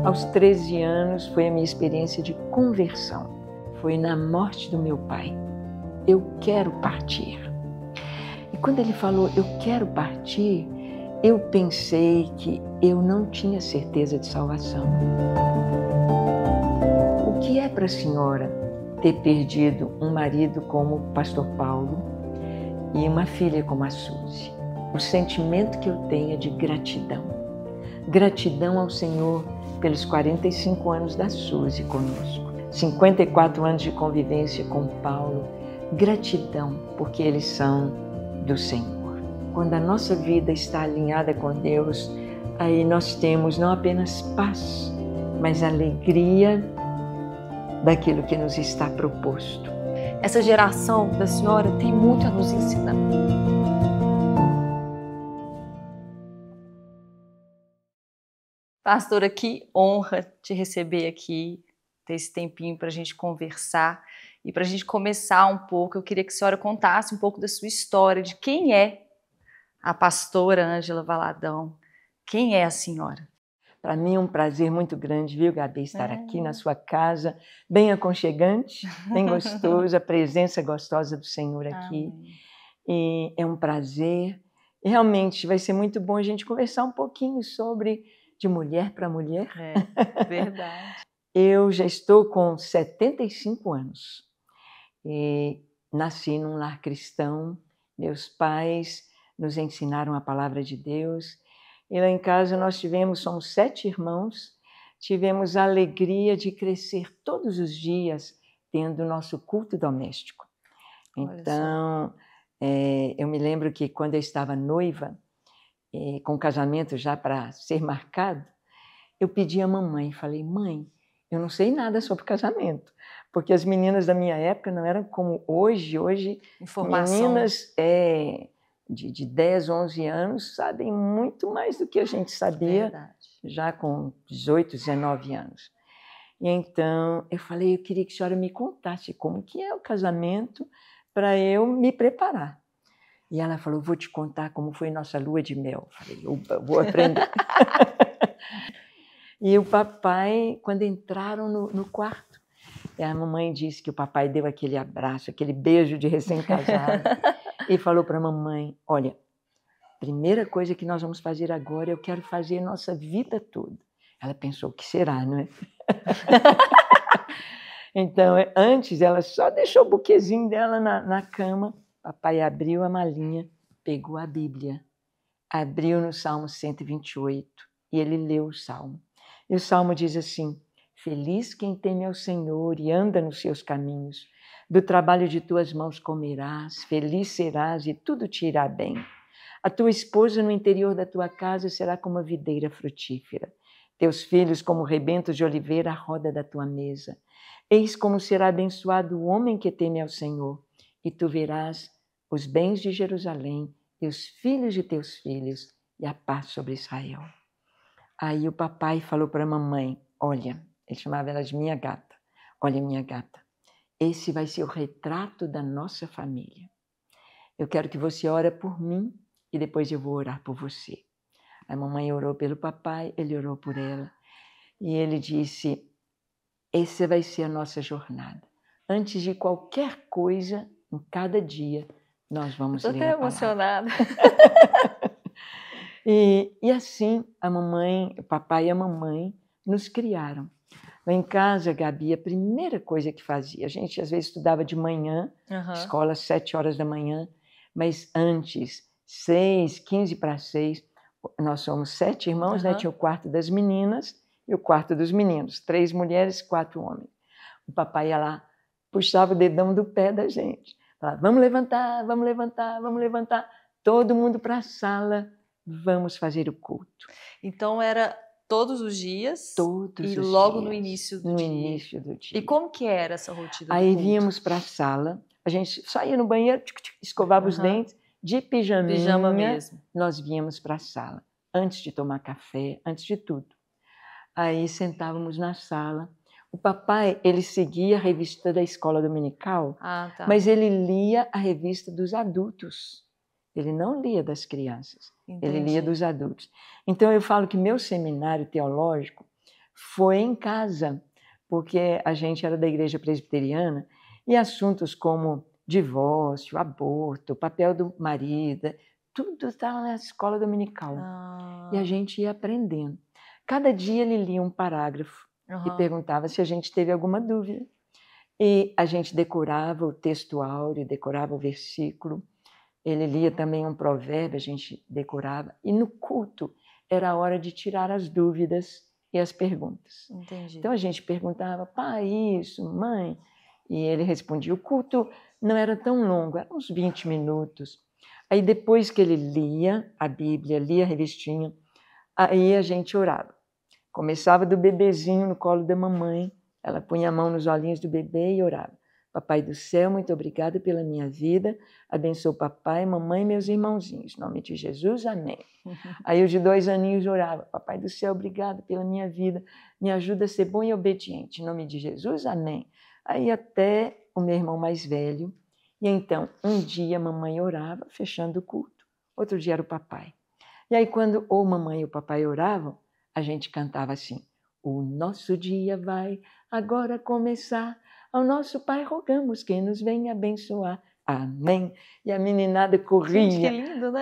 Aos 13 anos foi a minha experiência de conversão. Foi na morte do meu pai. Eu quero partir. E quando ele falou, eu quero partir, eu pensei que eu não tinha certeza de salvação. O que é para a senhora ter perdido um marido como o pastor Paulo e uma filha como a Suzy? O sentimento que eu tenho é de gratidão. Gratidão ao Senhor pelos 45 anos da Suzy conosco, 54 anos de convivência com Paulo. Gratidão porque eles são do Senhor. Quando a nossa vida está alinhada com Deus, aí nós temos não apenas paz, mas alegria daquilo que nos está proposto. Essa geração da senhora tem muito a nos ensinar. Pastora, que honra te receber aqui, ter esse tempinho para a gente conversar. E para a gente começar um pouco, eu queria que a senhora contasse um pouco da sua história, de quem é a pastora Ângela Valadão. Quem é a senhora? Para mim é um prazer muito grande, viu, Gabi, estar aqui na sua casa, bem aconchegante, bem gostoso, a presença gostosa do Senhor aqui. Amém. E é um prazer. E realmente vai ser muito bom a gente conversar um pouquinho sobre de mulher para mulher. É, verdade. Eu já estou com 75 anos. E nasci num lar cristão, meus pais nos ensinaram a palavra de Deus, e lá em casa nós somos 7 irmãos, tivemos a alegria de crescer todos os dias tendo o nosso culto doméstico. Então, eu me lembro que quando eu estava noiva, com o casamento já para ser marcado, eu pedi à mamãe, falei, mãe, eu não sei nada sobre casamento, porque as meninas da minha época não eram como hoje. Hoje, meninas de 10, 11 anos sabem muito mais do que a gente sabia, já com 18, 19 anos. E então, eu falei, eu queria que a senhora me contasse como que é o casamento para eu me preparar. E ela falou, vou te contar como foi nossa lua de mel. Eu falei, eu vou aprender. E o papai, quando entraram no quarto, a mamãe disse que o papai deu aquele abraço, aquele beijo de recém-casado, e falou para a mamãe, olha, primeira coisa que nós vamos fazer agora, eu quero fazer nossa vida toda. Ela pensou, o que será, não é? Então, antes, ela só deixou o buquezinho dela na cama, papai abriu a malinha, pegou a Bíblia, abriu no Salmo 128, e ele leu o Salmo. E o Salmo diz assim, feliz quem teme ao Senhor e anda nos seus caminhos. Do trabalho de tuas mãos comerás, feliz serás e tudo te irá bem. A tua esposa no interior da tua casa será como a videira frutífera. Teus filhos como rebentos de oliveira à roda da tua mesa. Eis como será abençoado o homem que teme ao Senhor. E tu verás os bens de Jerusalém, e os filhos de teus filhos, e a paz sobre Israel. Aí o papai falou para a mamãe, olha, ele chamava ela de minha gata, olha minha gata, esse vai ser o retrato da nossa família. Eu quero que você ore por mim e depois eu vou orar por você. A mamãe orou pelo papai, ele orou por ela e ele disse, essa vai ser a nossa jornada. Antes de qualquer coisa, em cada dia, nós vamos ler a palavra. Estou até emocionada. E assim, o papai e a mamãe nos criaram. Lá em casa, Gabi, a primeira coisa que fazia, a gente às vezes estudava de manhã, escola às 7 horas da manhã, mas antes, 6, 15 para 6, nós somos 7 irmãos, né? Tinha o quarto das meninas e o quarto dos meninos, 3 mulheres, 4 homens. O papai ia lá, puxava o dedão do pé da gente, falava, vamos levantar, vamos levantar, vamos levantar, todo mundo para a sala, vamos fazer o culto. Então era todos os dias? Todos e os logo dias, no início do no dia? início do dia. E como que era essa rotina Aí do culto? víamos para a sala, a gente saía no banheiro, escovava os dentes, de pijaminha, Pijama mesmo. nós víamos para a sala, antes de tomar café, antes de tudo. Aí sentávamos na sala. O papai, ele seguia a revista da escola dominical, mas ele lia a revista dos adultos. Ele não lia das crianças, Entendi. ele lia dos adultos. Então eu falo que meu seminário teológico foi em casa, porque a gente era da igreja presbiteriana e assuntos como divórcio, aborto, papel do marido, tudo estava na escola dominical. E a gente ia aprendendo. Cada dia ele lia um parágrafo e perguntava se a gente teve alguma dúvida. E a gente decorava o texto áureo, decorava o versículo. Ele lia também um provérbio, a gente decorava. E no culto era a hora de tirar as dúvidas e as perguntas. Entendi. Então a gente perguntava, pai, isso, mãe. E ele respondia. O culto não era tão longo, eram uns 20 minutos. Aí depois que ele lia a Bíblia, lia a revistinha, aí a gente orava. Começava do bebezinho no colo da mamãe, ela punha a mão nos olhinhos do bebê e orava. Papai do céu, muito obrigada pela minha vida, abençoa o papai, mamãe e meus irmãozinhos. Em nome de Jesus, amém. Aí os de 2 aninhos orava. Papai do céu, obrigada pela minha vida, me ajuda a ser bom e obediente. Em nome de Jesus, amém. Aí até o meu irmão mais velho. E então, um dia a mamãe orava, fechando o culto. Outro dia era o papai. E aí quando ou mamãe ou papai oravam, a gente cantava assim, o nosso dia vai agora começar, ao nosso Pai rogamos que nos venha abençoar, amém. E a meninada corria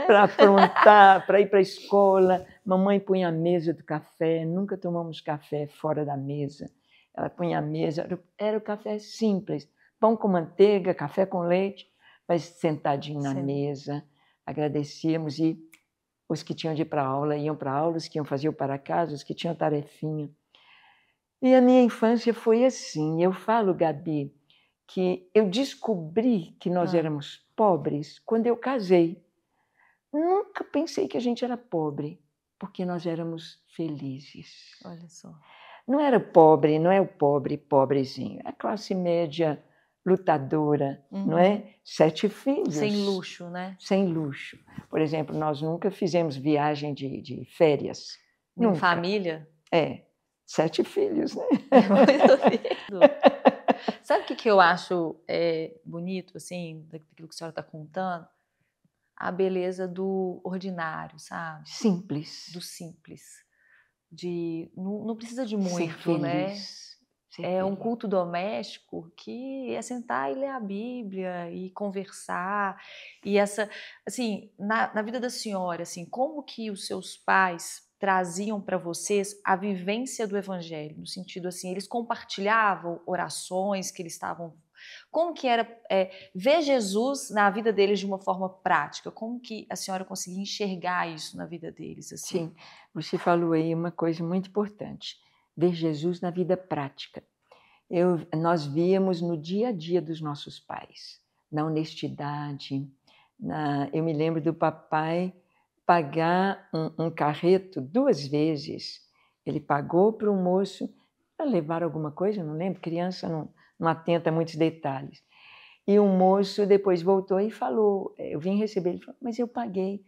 para aprontar, para ir para a escola, mamãe punha a mesa do café, nunca tomamos café fora da mesa, ela punha a mesa, era o café simples, pão com manteiga, café com leite, mas sentadinho na mesa, agradecíamos e os que tinham de ir para a aula iam para a aula, os que iam fazer o para casa, os que tinham tarefinha. E a minha infância foi assim. Eu falo, Gabi, que eu descobri que nós éramos pobres quando eu casei. Nunca pensei que a gente era pobre, porque nós éramos felizes. Olha só. Não era pobre, não é o pobre, pobrezinho. É a classe média lutadora, não é? 7 filhos. Sem luxo, né? Sem luxo. Por exemplo, nós nunca fizemos viagem de férias. Nem família? 7 filhos, né? Sabe o que eu acho bonito, assim, daquilo que a senhora está contando? A beleza do ordinário, sabe? Simples. Do simples. Não precisa de muito, ser feliz, né? Ser é feliz. Um culto doméstico que é sentar e ler a Bíblia e conversar. E essa, assim, na vida da senhora, assim, como que os seus pais traziam para vocês a vivência do Evangelho? No sentido assim, eles compartilhavam orações que eles estavam... Como que era ver Jesus na vida deles de uma forma prática? Como que a senhora conseguia enxergar isso na vida deles? Assim? Sim, você falou aí uma coisa muito importante. Ver Jesus na vida prática. Nós víamos no dia a dia dos nossos pais, na honestidade. Eu me lembro do papai pagar um carreto 2 vezes. Ele pagou para o moço para levar alguma coisa, não lembro, criança não atenta a muitos detalhes. E o moço depois voltou e falou, eu vim receber, ele falou, mas eu paguei.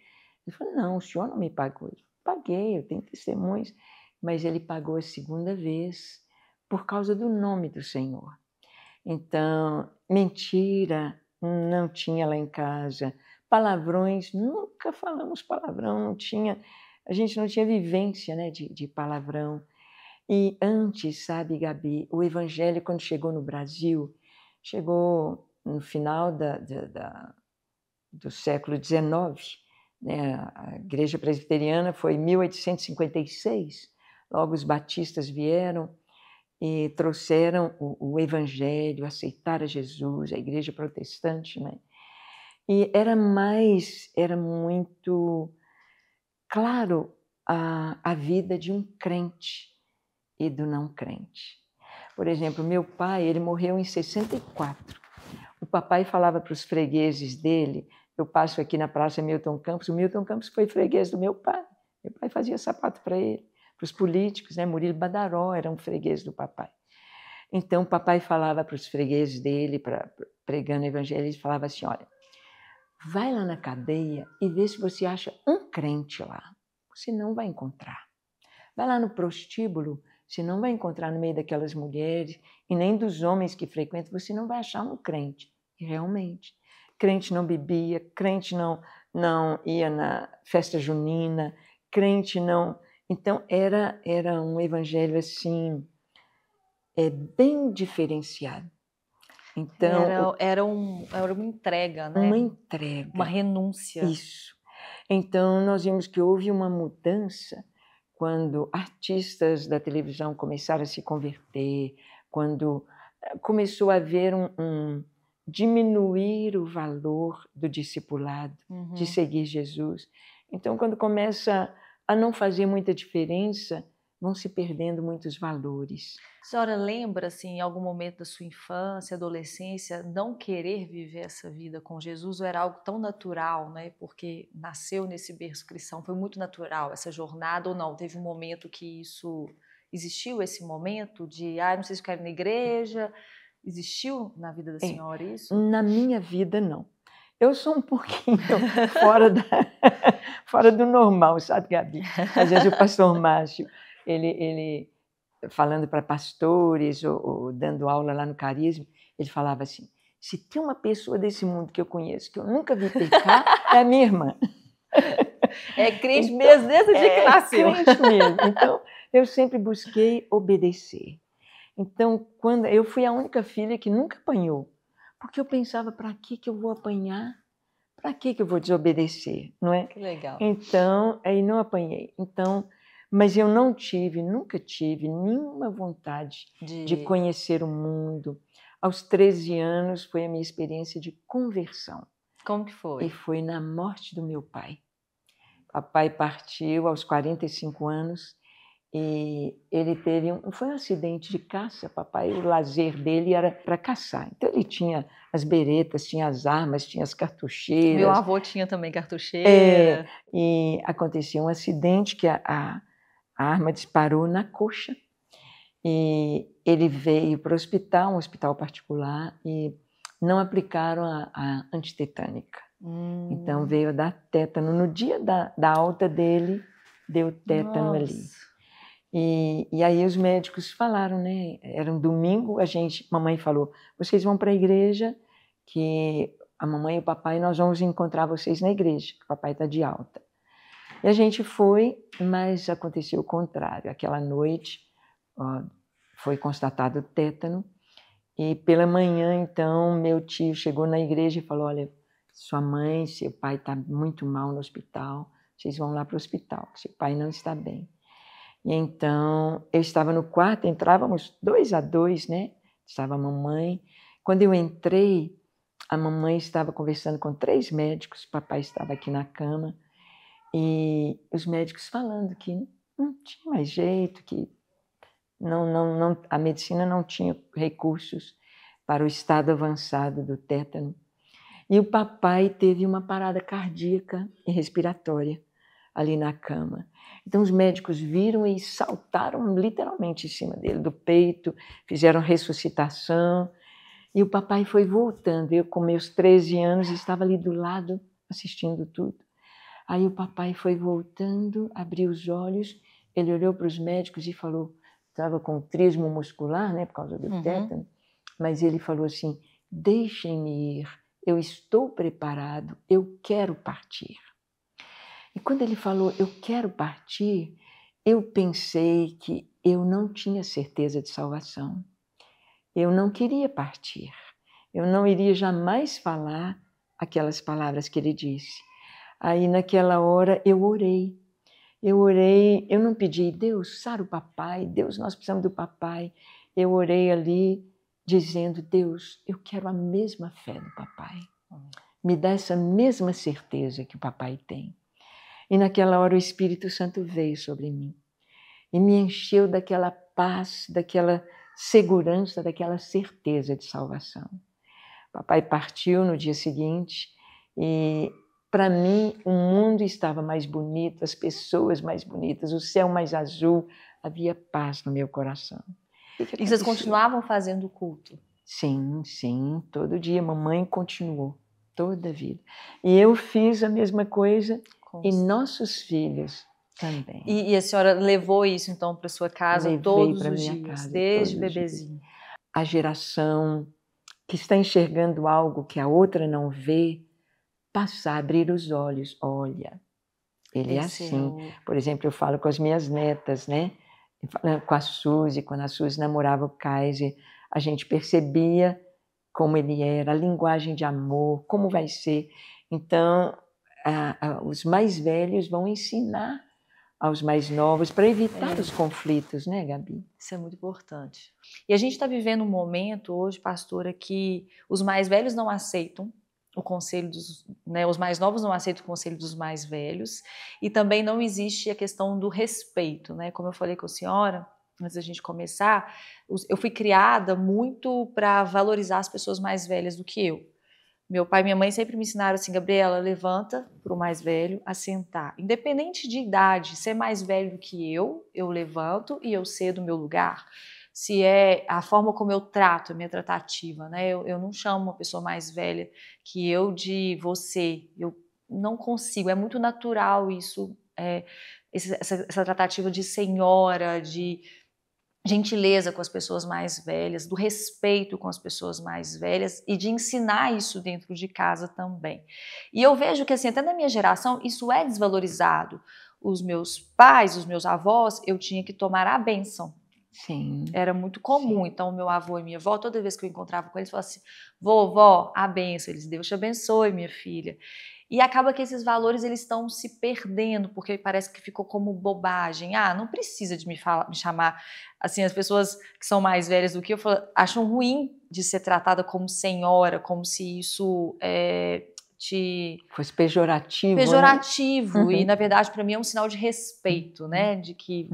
Ele falou, não, o senhor não me pagou. Eu paguei, eu tenho testemunhos. Mas ele pagou a 2ª vez por causa do nome do Senhor. Então, mentira não tinha lá em casa. Palavrões, nunca falamos palavrão, a gente não tinha vivência, né, de palavrão. E antes, sabe, Gabi, o Evangelho, quando chegou no Brasil, chegou no final do século XIX, né? A Igreja Presbiteriana foi em 1856, logo os batistas vieram e trouxeram o Evangelho, aceitaram Jesus, a Igreja Protestante, né? E era muito claro a vida de um crente e do não crente. Por exemplo, meu pai, ele morreu em 64. O papai falava para os fregueses dele, eu passo aqui na Praça Milton Campos, o Milton Campos foi freguês do meu pai. Meu pai fazia sapato para ele. Para os políticos, né? Murilo Badaró era um freguês do papai. Então, o papai falava para os fregueses dele, pregando o evangelho, ele falava assim, olha, vai lá na cadeia e vê se você acha um crente lá. Você não vai encontrar. Vai lá no prostíbulo, você não vai encontrar no meio daquelas mulheres e nem dos homens que frequentam, você não vai achar um crente. E realmente, crente não bebia, crente não ia na festa junina, crente não. Então, era um evangelho assim, bem diferenciado. Então, era uma entrega, né? Uma entrega. Uma renúncia. Isso. Então, nós vimos que houve uma mudança quando artistas da televisão começaram a se converter, quando começou a haver diminuir o valor do discipulado, de seguir Jesus. Então, quando começa a não fazer muita diferença, vão se perdendo muitos valores. A senhora lembra, assim, em algum momento da sua infância, adolescência, não querer viver essa vida com Jesus, ou era algo tão natural, né? Porque nasceu nesse berço cristão, foi muito natural essa jornada, ou não? Teve um momento que isso... Existiu esse momento de, não sei se eu quero ir na igreja... Existiu na vida da senhora isso? Na minha vida, não. Eu sou um pouquinho fora do normal, sabe, Gabi? Às vezes o pastor Márcio, ele falando para pastores ou dando aula lá no Carisma, ele falava assim, se tem uma pessoa desse mundo que eu conheço, que eu nunca vi pecar, é a minha irmã. É crente então, mesmo, desde o dia que nasceu. É crente mesmo. Então, eu sempre busquei obedecer. Então, quando eu fui a única filha que nunca apanhou, porque eu pensava, para que eu vou apanhar? Para que eu vou desobedecer? Não é? Que legal. Então, aí não apanhei. Então, mas eu nunca tive nenhuma vontade de conhecer o mundo. Aos 13 anos foi a minha experiência de conversão. Como que foi? E foi na morte do meu pai. Papai partiu aos 45 anos. E ele teve foi um acidente de caça, papai, o lazer dele era para caçar. Então ele tinha as beretas, tinha as armas, tinha as cartucheiras. Meu avô tinha também cartucheira. E aconteceu um acidente que a arma disparou na coxa. E ele veio para o hospital, um hospital particular, e não aplicaram a antitetânica. Então veio a dar tétano. No dia da alta dele, deu tétano ali. E aí os médicos falaram, né? Era um domingo, mamãe falou, vocês vão para a igreja, que a mamãe e o papai, nós vamos encontrar vocês na igreja, que o papai está de alta. E a gente foi, mas aconteceu o contrário. Aquela noite foi constatado tétano, e pela manhã, então, meu tio chegou na igreja e falou, olha, sua mãe, seu pai está muito mal no hospital, vocês vão lá para o hospital, seu pai não está bem. E então, eu estava no quarto, entrávamos 2 a 2, né? Estava a mamãe. Quando eu entrei, a mamãe estava conversando com 3 médicos, o papai estava aqui na cama, e os médicos falando que não tinha mais jeito, que a medicina não tinha recursos para o estado avançado do tétano. E o papai teve uma parada cardíaca e respiratória ali na cama. Então os médicos viram e saltaram literalmente em cima dele, do peito, fizeram ressuscitação, e o papai foi voltando. Eu, com meus 13 anos, estava ali do lado, assistindo tudo. Aí o papai foi voltando, abriu os olhos, ele olhou para os médicos e falou, estava com trismo muscular, né, por causa do tétano, mas ele falou assim, deixem-me ir, eu estou preparado, eu quero partir. E quando ele falou, eu quero partir, eu pensei que eu não tinha certeza de salvação. Eu não queria partir. Eu não iria jamais falar aquelas palavras que ele disse. Aí, naquela hora, eu orei. Eu não pedi, Deus, sara o papai, Deus, nós precisamos do papai. Eu orei ali, dizendo, Deus, eu quero a mesma fé do papai. Me dá essa mesma certeza que o papai tem. E naquela hora o Espírito Santo veio sobre mim e me encheu daquela paz, daquela segurança, daquela certeza de salvação. Papai partiu no dia seguinte e, para mim, o mundo estava mais bonito, as pessoas mais bonitas, o céu mais azul, havia paz no meu coração. E vocês continuavam fazendo o culto? Sim, todo dia. Mamãe continuou, toda a vida. E eu fiz a mesma coisa e nossos filhos também. E a senhora levou isso, então, para sua casa todos os dias, casa, desde bebezinho? A geração que está enxergando algo que a outra não vê, passar, abrir os olhos. Olha, ele é assim. Por exemplo, eu falo com as minhas netas, né? Com a Suzy, quando a Suzy namorava o Kaiser, a gente percebia como ele era, a linguagem de amor, como vai ser. Então, os mais velhos vão ensinar aos mais novos para evitar os conflitos, né, Gabi? Isso é muito importante. E a gente está vivendo um momento hoje, pastora, que os mais velhos não aceitam o conselho dos, né, os mais novos não aceitam o conselho dos mais velhos, e também não existe a questão do respeito, né? Como eu falei com a senhora, antes da gente começar, eu fui criada muito para valorizar as pessoas mais velhas do que eu. Meu pai e minha mãe sempre me ensinaram assim, Gabriela, levanta para o mais velho a sentar. Independente de idade, ser mais velho do que eu levanto e eu cedo o meu lugar. Se é a forma como eu trato, a minha tratativa, né? Eu não chamo uma pessoa mais velha que eu de você. Eu não consigo, é muito natural isso, essa tratativa de senhora, de gentileza com as pessoas mais velhas, do respeito com as pessoas mais velhas e de ensinar isso dentro de casa também. E eu vejo que assim, até na minha geração, isso é desvalorizado. Os meus pais, os meus avós, eu tinha que tomar a bênção. Sim. Era muito comum. Sim. Então, meu avô e minha avó, toda vez que eu encontrava com eles, falavam assim, vovó, a bênção. Eles, Deus te abençoe, minha filha. E acaba que esses valores eles estão se perdendo, porque parece que ficou como bobagem. Ah, não precisa de me chamar. Assim, as pessoas que são mais velhas do que eu acham ruim de ser tratada como senhora, como se isso fosse pejorativo. Pejorativo. Né? E, na verdade, para mim é um sinal de respeito, né? De que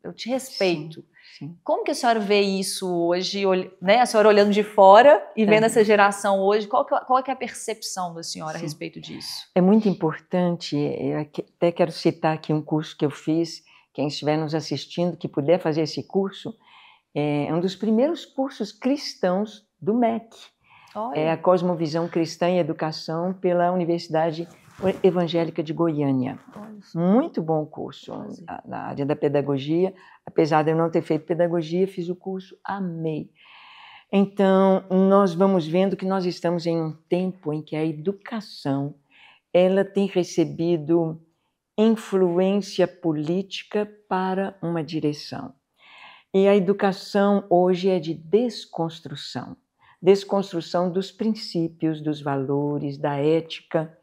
eu te respeito. Sim, sim. Como que a senhora vê isso hoje, né? A senhora olhando de fora e vendo essa geração hoje, qual é a percepção da senhora a respeito disso? É muito importante, eu até quero citar aqui um curso que eu fiz, quem estiver nos assistindo, que puder fazer esse curso, é um dos primeiros cursos cristãos do MEC. Olha. É a Cosmovisão Cristã e Educação pela Universidade Evangélica de Goiânia. Muito bom curso na área da pedagogia. Apesar de eu não ter feito pedagogia, fiz o curso, amei. Então, nós vamos vendo que nós estamos em um tempo em que a educação ela tem recebido influência política para uma direção. E a educação hoje é de desconstrução. Desconstrução dos princípios, dos valores, da ética.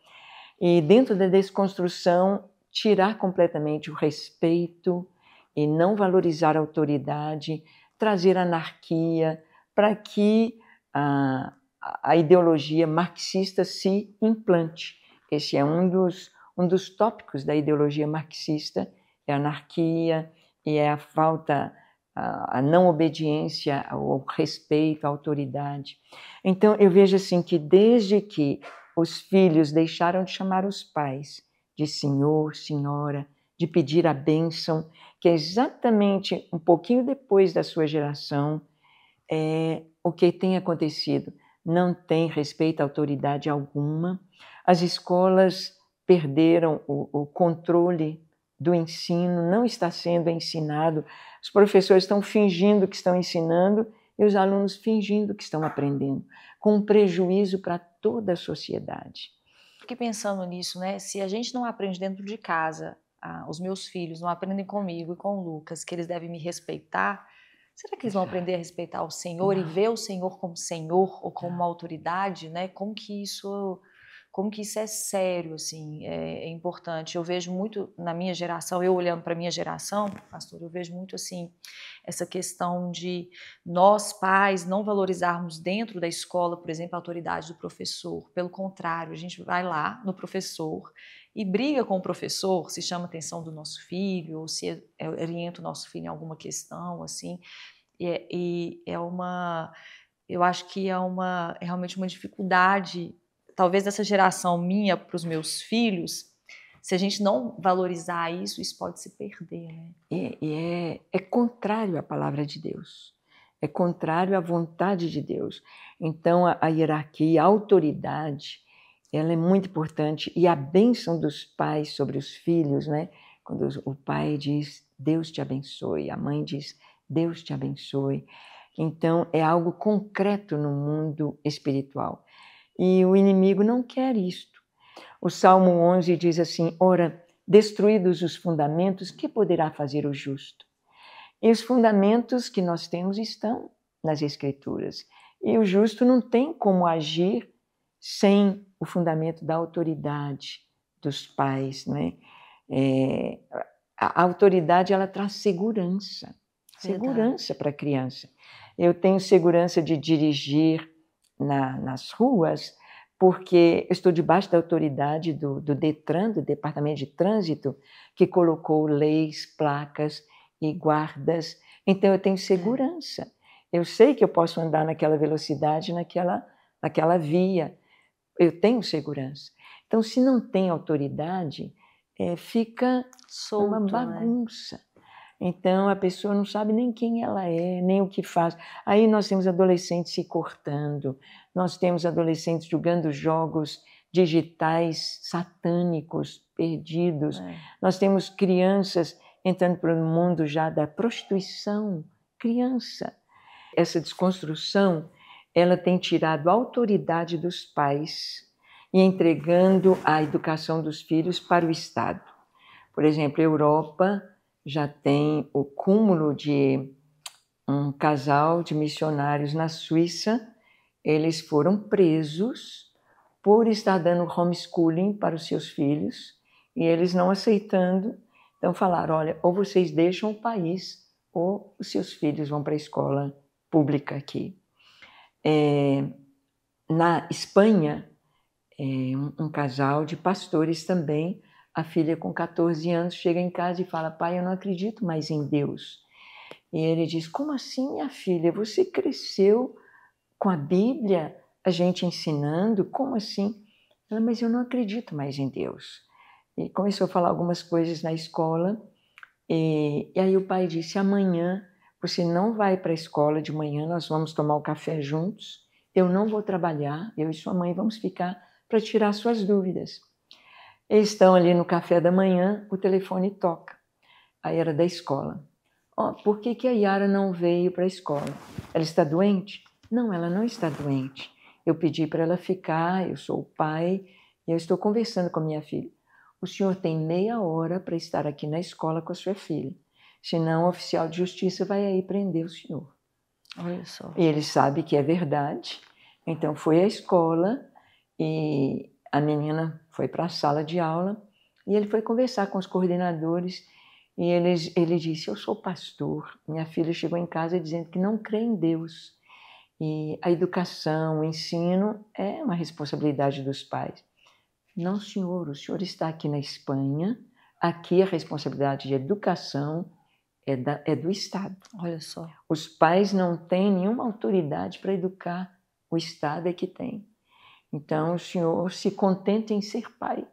E dentro da desconstrução, tirar completamente o respeito e não valorizar a autoridade, trazer anarquia para que a ideologia marxista se implante. Esse é um dos tópicos da ideologia marxista, é a anarquia e é a falta, a não obediência ao respeito à autoridade. Então, eu vejo assim que desde que os filhos deixaram de chamar os pais de senhor, senhora, de pedir a bênção, que é exatamente um pouquinho depois da sua geração, o que tem acontecido. Não tem respeito à autoridade alguma, as escolas perderam o controle do ensino, não está sendo ensinado, os professores estão fingindo que estão ensinando e os alunos fingindo que estão aprendendo, com um prejuízo para toda a sociedade. Fiquei pensando nisso, né? Se a gente não aprende dentro de casa, os meus filhos não aprendem comigo e com o Lucas, que eles devem me respeitar, será que eles vão aprender a respeitar o Senhor e ver o Senhor como Senhor ou como uma autoridade, né? Como que isso é sério, assim, é importante. Eu vejo muito na minha geração, eu olhando para a minha geração, pastor, eu vejo muito assim essa questão de nós pais não valorizarmos dentro da escola, por exemplo, a autoridade do professor. Pelo contrário, a gente vai lá no professor e briga com o professor, se chama a atenção do nosso filho ou se orienta o nosso filho em alguma questão, assim. Eu acho que é realmente uma dificuldade, talvez dessa geração minha para os meus filhos. Se a gente não valorizar isso, isso pode se perder, né? É contrário à palavra de Deus, é contrário à vontade de Deus. Então, a hierarquia, a autoridade, ela é muito importante. E a bênção dos pais sobre os filhos, né? Quando o pai diz, Deus te abençoe, a mãe diz, Deus te abençoe. Então, é algo concreto no mundo espiritual. E o inimigo não quer isto. O Salmo 11 diz assim: ora, destruídos os fundamentos, que poderá fazer o justo? E os fundamentos que nós temos estão nas Escrituras. E o justo não tem como agir sem o fundamento da autoridade dos pais, né? A autoridade, ela traz segurança. Segurança para a criança. Eu tenho segurança de dirigir nas ruas porque eu estou debaixo da autoridade do DETRAN, do Departamento de Trânsito, que colocou leis, placas e guardas. Então, eu tenho segurança. Eu sei que eu posso andar naquela velocidade, naquela via. Eu tenho segurança. Então, se não tem autoridade, fica solto, uma bagunça. Né? Então, a pessoa não sabe nem quem ela é, nem o que faz. Aí nós temos adolescentes se cortando, nós temos adolescentes jogando jogos digitais satânicos, perdidos. Nós temos crianças entrando para o mundo já da prostituição. Criança. Essa desconstrução, ela tem tirado a autoridade dos pais e entregando a educação dos filhos para o Estado. Por exemplo, a Europa já tem o cúmulo de um casal de missionários na Suíça. Eles foram presos por estar dando homeschooling para os seus filhos e eles não aceitando. Então falaram, olha, ou vocês deixam o país ou os seus filhos vão para a escola pública aqui. Na Espanha, um casal de pastores também, a filha com 14 anos chega em casa e fala, pai, eu não acredito mais em Deus. E ele diz, como assim, minha filha? Você cresceu com a Bíblia, a gente ensinando, como assim? Ela, mas eu não acredito mais em Deus. E começou a falar algumas coisas na escola, e aí o pai disse, amanhã você não vai para a escola de manhã, nós vamos tomar o café juntos, eu não vou trabalhar, eu e sua mãe vamos ficar para tirar suas dúvidas. Eles estão ali no café da manhã, o telefone toca. Aí era da escola. Por que a Yara não veio para a escola? Ela está doente? Não, ela não está doente. Eu pedi para ela ficar, eu sou o pai, e eu estou conversando com a minha filha. O senhor tem meia hora para estar aqui na escola com a sua filha. Senão o oficial de justiça vai aí prender o senhor. Olha só. E ele sabe que é verdade. Então foi à escola e a menina foi para a sala de aula e ele foi conversar com os coordenadores e ele disse, eu sou pastor, minha filha chegou em casa dizendo que não crê em Deus. E a educação, o ensino é uma responsabilidade dos pais. Não, senhor, o senhor está aqui na Espanha, aqui a responsabilidade de educação é do Estado. Olha só. Os pais não têm nenhuma autoridade para educar, o Estado é que tem. Então, o senhor se contenta em ser pai,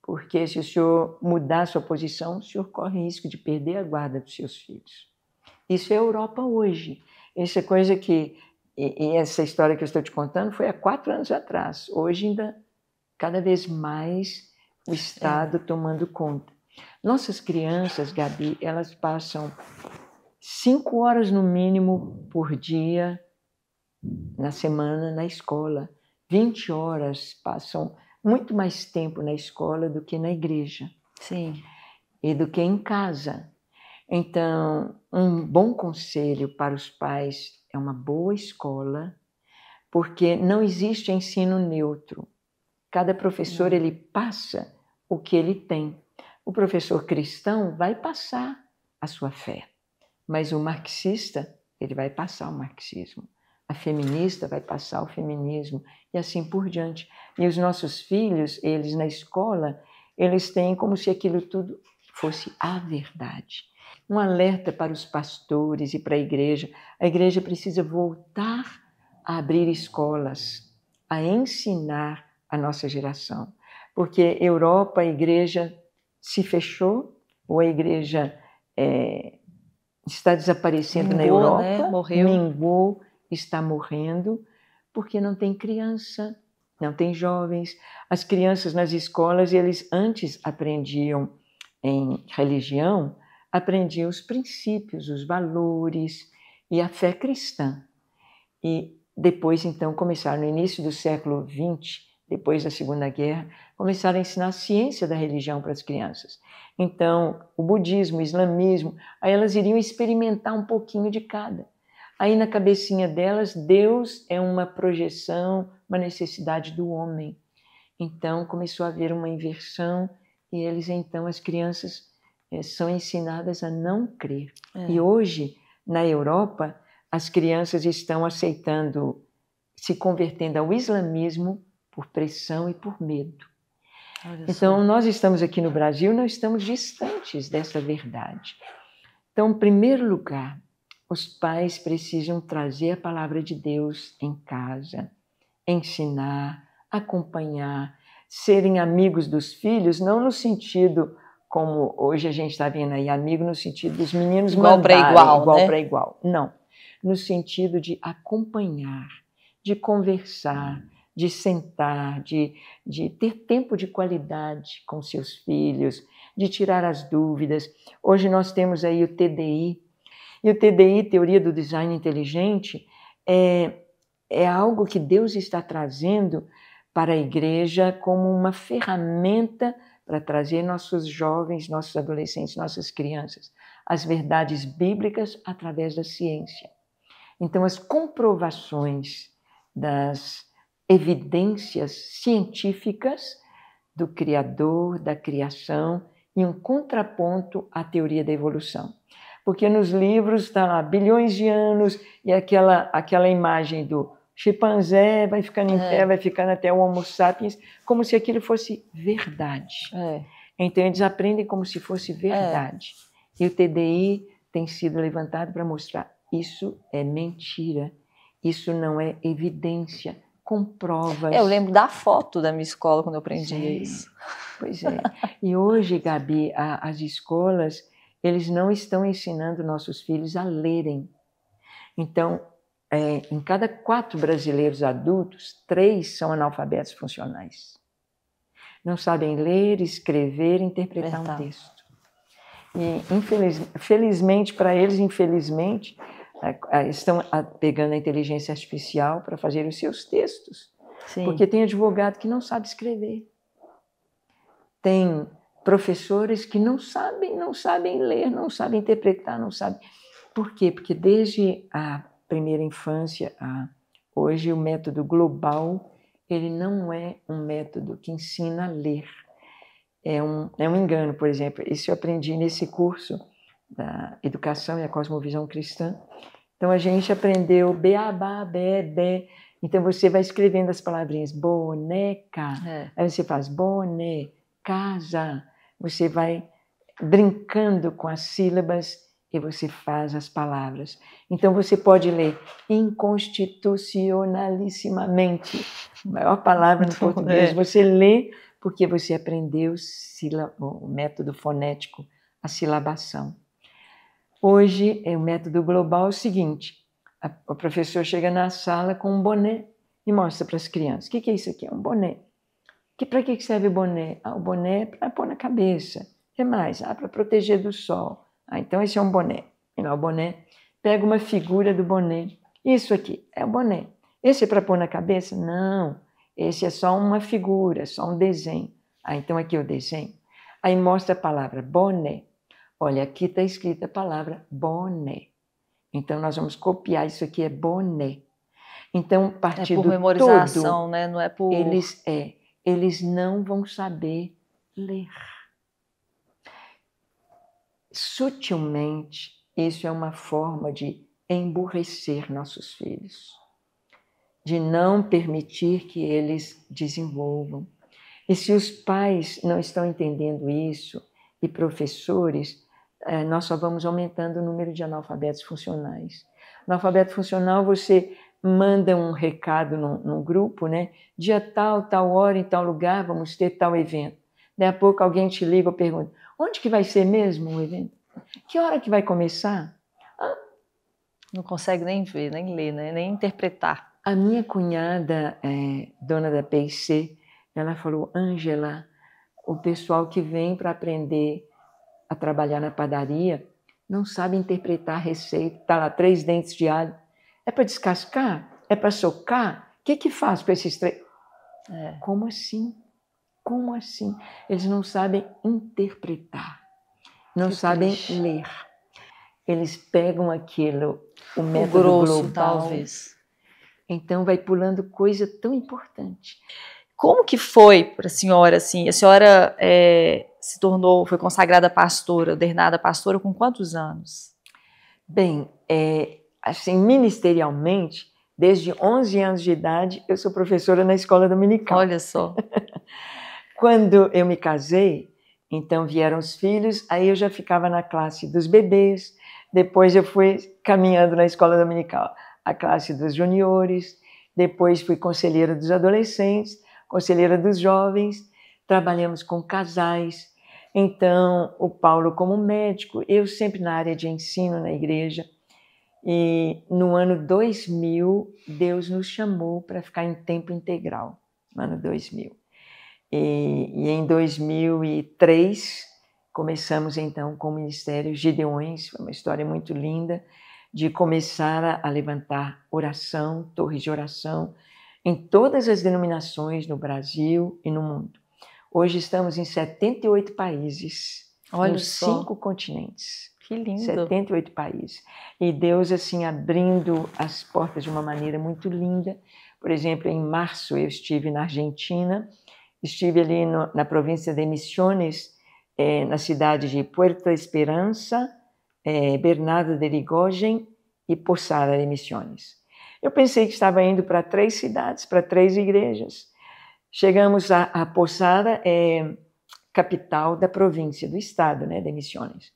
porque se o senhor mudar a sua posição, o senhor corre risco de perder a guarda dos seus filhos. Isso é a Europa hoje. Essa coisa que... E essa história que eu estou te contando foi há 4 anos atrás. Hoje ainda, cada vez mais, o Estado tomando conta. Nossas crianças, Gabi, elas passam 5 horas no mínimo por dia, na semana, na escola. 20 horas, passam muito mais tempo na escola do que na igreja. Sim. E do que em casa. Então, um bom conselho para os pais é uma boa escola, porque não existe ensino neutro. Cada professor, ele passa o que ele tem. O professor cristão vai passar a sua fé, mas o marxista, ele vai passar o marxismo. A feminista vai passar o feminismo e assim por diante. E os nossos filhos, eles na escola, eles têm como se aquilo tudo fosse a verdade. Um alerta para os pastores e para a igreja. A igreja precisa voltar a abrir escolas, a ensinar a nossa geração. Porque Europa, a igreja se fechou, ou a igreja está desaparecendo na Europa, né? Morreu. Mingou, está morrendo, porque não tem criança, não tem jovens. As crianças nas escolas, eles antes aprendiam em religião, aprendiam os princípios, os valores e a fé cristã. E depois, então, começaram no início do século XX, depois da Segunda Guerra, começaram a ensinar a ciência da religião para as crianças. Então, o budismo, o islamismo, aí elas iriam experimentar um pouquinho de cada. Aí na cabecinha delas, Deus é uma projeção, uma necessidade do homem. Então começou a haver uma inversão e então as crianças são ensinadas a não crer. E hoje, na Europa, as crianças estão aceitando, se convertendo ao islamismo por pressão e por medo. Então, nós estamos aqui no Brasil, não estamos distantes dessa verdade. Então, em primeiro lugar, os pais precisam trazer a palavra de Deus em casa, ensinar, acompanhar, serem amigos dos filhos, não no sentido como hoje a gente está vendo aí, amigo no sentido dos meninos igual para igual, igual né? para igual. Não, no sentido de acompanhar, de conversar, de sentar, de ter tempo de qualidade com seus filhos, de tirar as dúvidas. Hoje nós temos aí o TDI, e o TDI, Teoria do Design Inteligente, é algo que Deus está trazendo para a igreja como uma ferramenta para trazer nossos jovens, nossos adolescentes, nossas crianças, as verdades bíblicas através da ciência. Então, as comprovações das evidências científicas do Criador, da criação, e um contraponto à teoria da evolução. Porque nos livros está lá bilhões de anos e aquela imagem do chimpanzé vai ficando em pé, vai ficando até o Homo sapiens, como se aquilo fosse verdade. Então eles aprendem como se fosse verdade. E o TDI tem sido levantado para mostrar isso é mentira, isso não é evidência, com provas. Eu lembro da foto da minha escola quando eu aprendi isso. Pois é. E hoje, Gabi, as escolas, eles não estão ensinando nossos filhos a lerem. Então, em cada 4 brasileiros adultos, 3 são analfabetos funcionais. Não sabem ler, escrever, interpretar um texto. E, felizmente para eles, infelizmente, estão pegando a inteligência artificial para fazer os seus textos. Sim. Porque tem advogado que não sabe escrever. Tem professores que não sabem ler, não sabem interpretar, não sabem. Por quê? Porque desde a primeira infância, hoje o método global, ele não é um método que ensina a ler. É um engano, por exemplo. Isso eu aprendi nesse curso da Educação e a Cosmovisão Cristã. Então a gente aprendeu beabá, bé. Então você vai escrevendo as palavrinhas boneca, aí você faz boné, casa, você vai brincando com as sílabas e você faz as palavras. Então você pode ler inconstitucionalissimamente, a maior palavra no português. Você lê porque você aprendeu o método fonético, a silabação. Hoje, o método global é o seguinte, o professor chega na sala com um boné e mostra para as crianças. O que é isso aqui? É um boné. Para que serve o boné? O boné é para pôr na cabeça. O que mais? Para proteger do sol. Então esse é um boné. E lá o boné, pega uma figura do boné. Isso aqui é o boné. Esse é para pôr na cabeça? Não. Esse é só uma figura, só um desenho. Então aqui é o desenho. Aí mostra a palavra boné. Olha, aqui está escrita a palavra boné. Então nós vamos copiar, isso aqui é boné. Então, partido por memorização, todo, né? Não é por... Eles não vão saber ler. Sutilmente, isso é uma forma de emburrecer nossos filhos, de não permitir que eles desenvolvam. E se os pais não estão entendendo isso, e professores, nós só vamos aumentando o número de analfabetos funcionais. Analfabeto funcional, você manda um recado num grupo, né? Dia tal hora, em tal lugar, vamos ter tal evento. Daí a pouco alguém te liga ou pergunta, onde que vai ser mesmo o evento? Que hora que vai começar? Não consegue nem ver, nem ler, né? Nem interpretar. A minha cunhada, dona da P&C, ela falou, Ângela, o pessoal que vem para aprender a trabalhar na padaria não sabe interpretar a receita. Está lá 3 dentes de alho. É para descascar? É para socar? O que faz com esses 3? Como assim? Como assim? Eles não sabem interpretar, não sabem ler. Eles pegam aquilo, o método grosso, global, talvez. Então vai pulando coisa tão importante. Como que foi para a senhora, assim? A senhora foi consagrada pastora, ordenada pastora com quantos anos? Bem, assim, ministerialmente, desde 11 anos de idade, eu sou professora na escola dominical. Olha só. Quando eu me casei, então vieram os filhos, aí eu já ficava na classe dos bebês, depois eu fui caminhando na escola dominical, a classe dos juniores, depois fui conselheira dos adolescentes, conselheira dos jovens, trabalhamos com casais. Então, o Paulo como médico, eu sempre na área de ensino na igreja. E no ano 2000, Deus nos chamou para ficar em tempo integral, no ano 2000. E em 2003, começamos então com o Ministério Gideões, uma história muito linda, de começar a levantar oração, torres de oração, em todas as denominações no Brasil e no mundo. Hoje estamos em 78 países, nos 5 continentes. Que lindo! 78 países. E Deus, assim, abrindo as portas de uma maneira muito linda. Por exemplo, em março eu estive na Argentina, estive ali na província de Misiones, na cidade de Puerto Esperança, Bernardo de Irigoyen e Posada de Misiones. Eu pensei que estava indo para 3 cidades, para 3 igrejas. Chegamos a Posada, capital da província, do estado, né, de Misiones.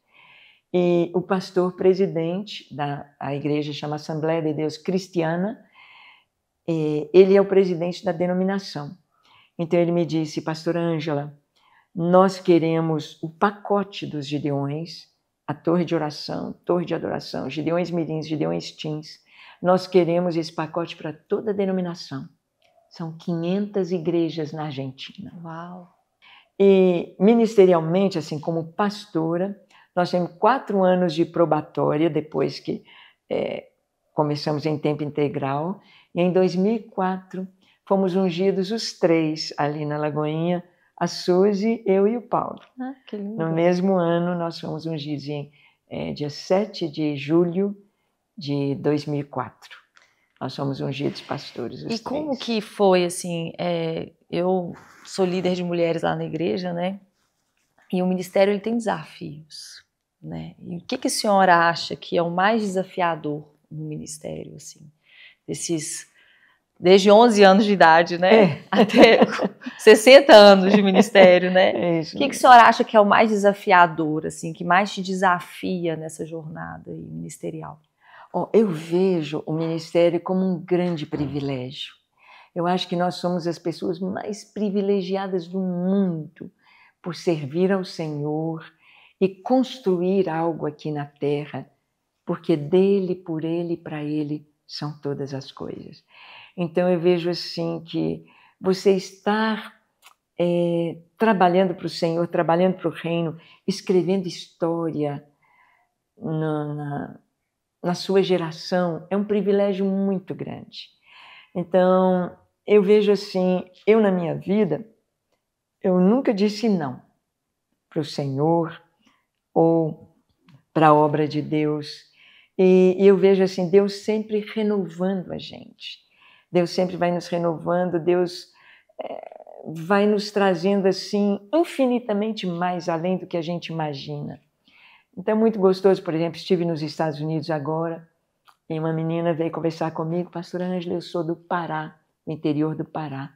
E o pastor presidente da igreja chama Assembleia de Deus Cristiana, ele é o presidente da denominação. Então ele me disse: pastora Ângela, nós queremos o pacote dos Gideões, a torre de oração, torre de adoração, Gideões Mirins, Gideões Teens. Nós queremos esse pacote para toda a denominação. São 500 igrejas na Argentina. Uau! E ministerialmente, assim como pastora, nós temos 4 anos de probatória depois que começamos em tempo integral. E em 2004 fomos ungidos os 3 ali na Lagoinha, a Suzy, eu e o Paulo. Ah, que lindo. No mesmo ano nós fomos ungidos em dia 7 de julho de 2004. Nós somos ungidos pastores. E como que foi, assim, eu sou líder de mulheres lá na igreja, né? E o ministério ele tem desafios, né? E o que a senhora acha que é o mais desafiador no ministério, assim? Desde 11 anos de idade, né? Até 60 anos de ministério, né? O que a senhora acha que é o mais desafiador, assim, que mais te desafia nessa jornada ministerial? Eu vejo o ministério como um grande privilégio. Eu acho que nós somos as pessoas mais privilegiadas do mundo por servir ao Senhor e construir algo aqui na terra, porque dele, por ele e para ele são todas as coisas. Então eu vejo assim que você estar trabalhando para o Senhor, trabalhando para o reino, escrevendo história na sua geração, é um privilégio muito grande. Então, eu vejo assim, eu na minha vida, eu nunca disse não para o Senhor ou para a obra de Deus. E eu vejo assim, Deus sempre renovando a gente. Deus sempre vai nos renovando, Deus vai nos trazendo assim, infinitamente mais além do que a gente imagina. Então é muito gostoso, por exemplo, estive nos Estados Unidos agora e uma menina veio conversar comigo: pastora Ângela, eu sou do Pará, do interior do Pará.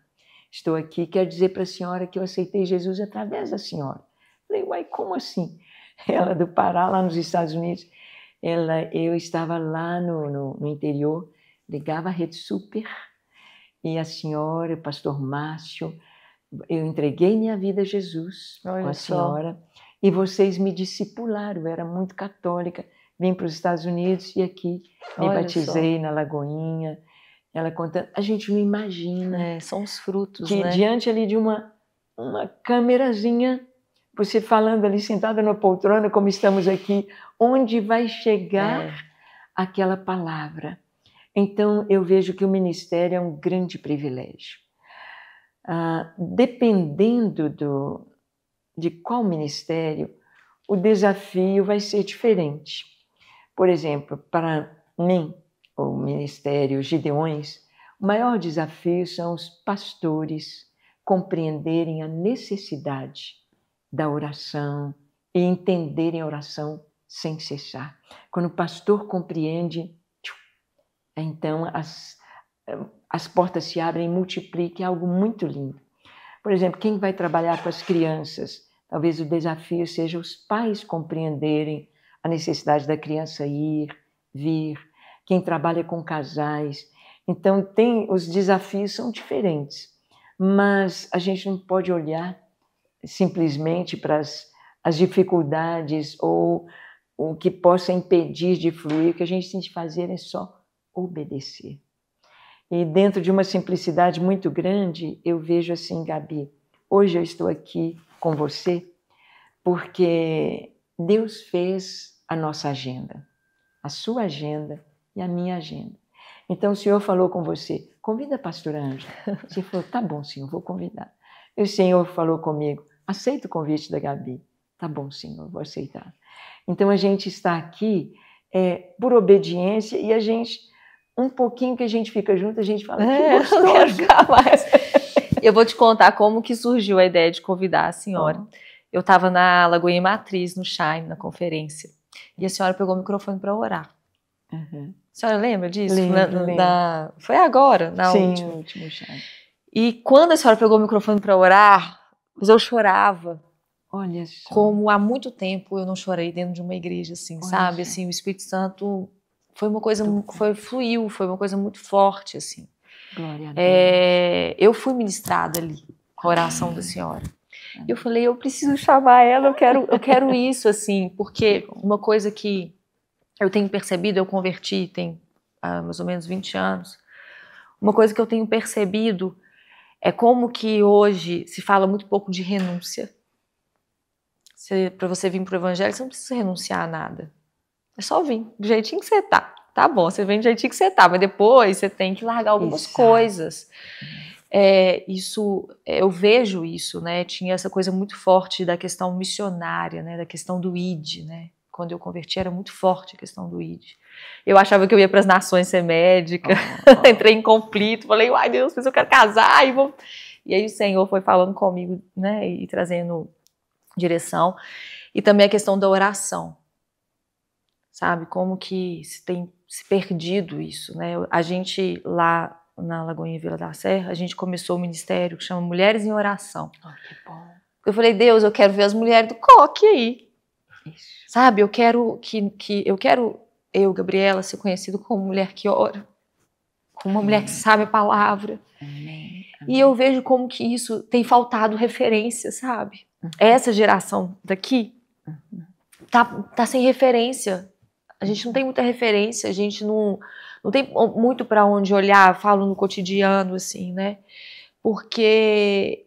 Estou aqui, quero dizer para a senhora que eu aceitei Jesus através da senhora. Falei: uai, como assim? Ela do Pará, lá nos Estados Unidos. Eu estava lá no interior, ligava a Rede Super e a senhora, o pastor Márcio, eu entreguei minha vida a Jesus com a senhora. E vocês me discipularam, eu era muito católica, vim para os Estados Unidos e aqui me batizei na Lagoinha. Ela contando, a gente não imagina. São os frutos, que né? Diante ali de uma câmerazinha, você falando ali sentada na poltrona, como estamos aqui, onde vai chegar aquela palavra. Então eu vejo que o ministério é um grande privilégio. dependendo de qual ministério, o desafio vai ser diferente. Por exemplo, para mim, o Ministério Gideões, o maior desafio são os pastores compreenderem a necessidade da oração e entenderem a oração sem cessar. Quando o pastor compreende, então as portas se abrem e multiplicam, é algo muito lindo. Por exemplo, quem vai trabalhar com as crianças, talvez o desafio seja os pais compreenderem a necessidade da criança ir, vir. Quem trabalha com casais. Então, os desafios são diferentes, mas a gente não pode olhar simplesmente para as dificuldades ou o que possa impedir de fluir. O que a gente tem que fazer é só obedecer. E dentro de uma simplicidade muito grande, eu vejo assim, Gabi, hoje eu estou aqui com você porque Deus fez a nossa agenda, a sua agenda e a minha agenda. Então o Senhor falou com você, convida a pastora Ângela. Você falou, tá bom, Senhor, vou convidar. E o Senhor falou comigo, aceita o convite da Gabi. Tá bom, Senhor, vou aceitar. Então a gente está aqui por obediência e a gente... Um pouquinho que a gente fica junto, a gente fala, que gostoso. Eu quero ficar mais. Eu vou te contar como que surgiu a ideia de convidar a senhora. Eu estava na Lagoinha Matriz, no Shine, na conferência, e a senhora pegou o microfone para orar. Uhum. A senhora lembra disso? Lembro. Foi agora, Sim, no último Shine. E quando a senhora pegou o microfone para orar, eu chorava. Olha só. Como há muito tempo eu não chorei dentro de uma igreja, assim, Olha sabe? só. Assim, o Espírito Santo... Foi uma coisa, fluiu, foi uma coisa muito forte, assim. Glória a Deus. Eu fui ministrada ali, com a oração da senhora. E eu falei, eu preciso chamar ela, eu quero isso, assim, porque uma coisa que eu tenho percebido, eu converti tem mais ou menos 20 anos, uma coisa que eu tenho percebido é como que hoje se fala muito pouco de renúncia. Para você vir para o evangelho, você não precisa renunciar a nada. É só vir, do jeitinho que você tá. Tá bom, você vem do jeitinho que você tá, mas depois você tem que largar algumas coisas. Eu vejo isso, né? Tinha essa coisa muito forte da questão missionária, né? Da questão do ID, né? Quando eu converti era muito forte a questão do ID. Eu achava que eu ia para as nações ser médica, entrei em conflito, falei, ai Deus, mas eu quero casar. E aí o Senhor foi falando comigo, né? E trazendo direção. E também a questão da oração. Sabe, como que se tem se perdido isso, né? A gente lá na Lagoinha Vila da Serra, a gente começou um ministério que chama Mulheres em Oração. Que bom. Eu falei, Deus, eu quero ver as mulheres do coque aí. Isso. Sabe, eu quero eu, Gabriela, ser conhecida como mulher que ora, como uma mulher que sabe a palavra. Amém. E eu vejo como que isso tem faltado referência, sabe? Essa geração daqui tá sem referência. A gente não tem muita referência, a gente não tem muito para onde olhar, falo no cotidiano, assim, né? Porque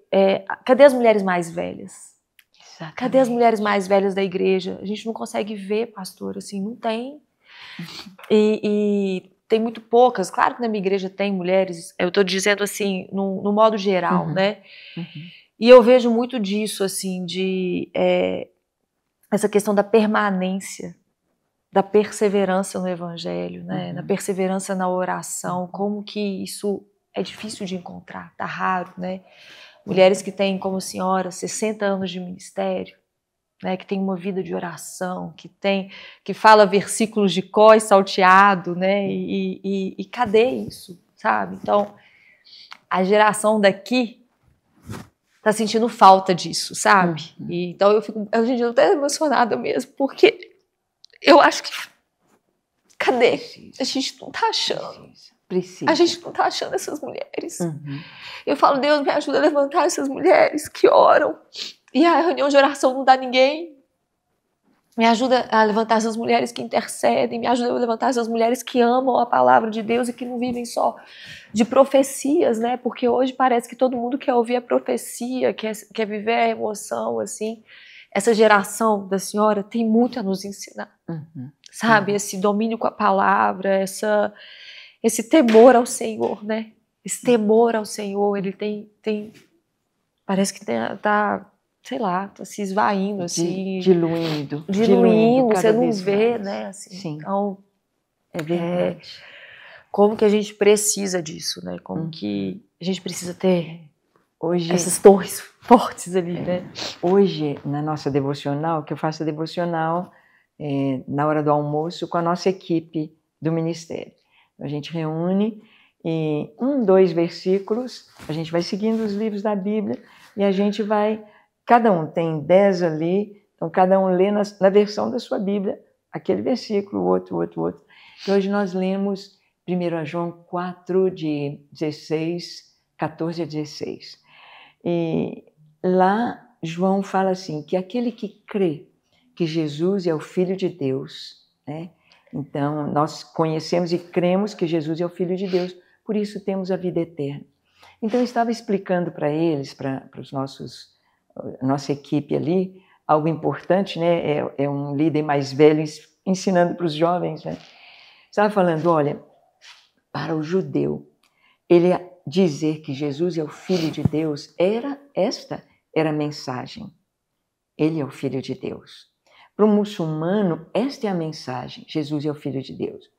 cadê as mulheres mais velhas? Exatamente. Cadê as mulheres mais velhas da igreja? A gente não consegue ver, pastor, assim, não tem. E tem muito poucas. Claro que na minha igreja tem mulheres, eu estou dizendo assim, no modo geral, né? E eu vejo muito disso, assim, essa questão da permanência, da perseverança no evangelho, né? Na perseverança na oração, como que isso é difícil de encontrar, tá raro, né? Mulheres que têm, como a senhora, 60 anos de ministério, né? Que tem uma vida de oração, que fala versículos de cor e salteado, né? E cadê isso, sabe? Então, a geração daqui tá sentindo falta disso, sabe? E, então eu fico, hoje em dia eu tô até emocionada mesmo, porque eu acho que cadê? A gente não tá achando. Precisa. A gente não tá achando essas mulheres. Eu falo, Deus, me ajuda a levantar essas mulheres que oram. E a reunião de oração não dá ninguém. Me ajuda a levantar essas mulheres que intercedem. Me ajuda a levantar essas mulheres que amam a palavra de Deus e que não vivem só de profecias, né? Porque hoje parece que todo mundo quer ouvir a profecia, quer viver a emoção, assim. Essa geração da senhora tem muito a nos ensinar. Sabe? Esse domínio com a palavra, esse temor ao Senhor, né? esse temor ao Senhor, ele tem parece que tá, sei lá, tá se esvaindo, assim. Diluindo, você não vê, mais. né? Assim, sim, então, é verdade. Como que a gente precisa disso, né? Como que a gente precisa ter hoje, essas torres fortes ali, né? Hoje, na nossa devocional, que eu faço a devocional na hora do almoço com a nossa equipe do ministério. A gente reúne e 2 versículos, a gente vai seguindo os livros da Bíblia e a gente vai, cada um tem 10 ali, então cada um lê na versão da sua Bíblia aquele versículo, o outro. E hoje nós lemos 1 João 4, de 14 a 16. E lá João fala assim, que aquele que crê que Jesus é o Filho de Deus, né? Então, nós conhecemos e cremos que Jesus é o Filho de Deus, por isso temos a vida eterna. Então, eu estava explicando para eles, para os nossa equipe ali, algo importante, né? É um líder mais velho ensinando para os jovens, né? Estava falando, olha, para o judeu, ele dizer que Jesus é o Filho de Deus, esta era a mensagem. Ele é o Filho de Deus. Para o muçulmano, esta é a mensagem, Jesus é o Filho de Deus.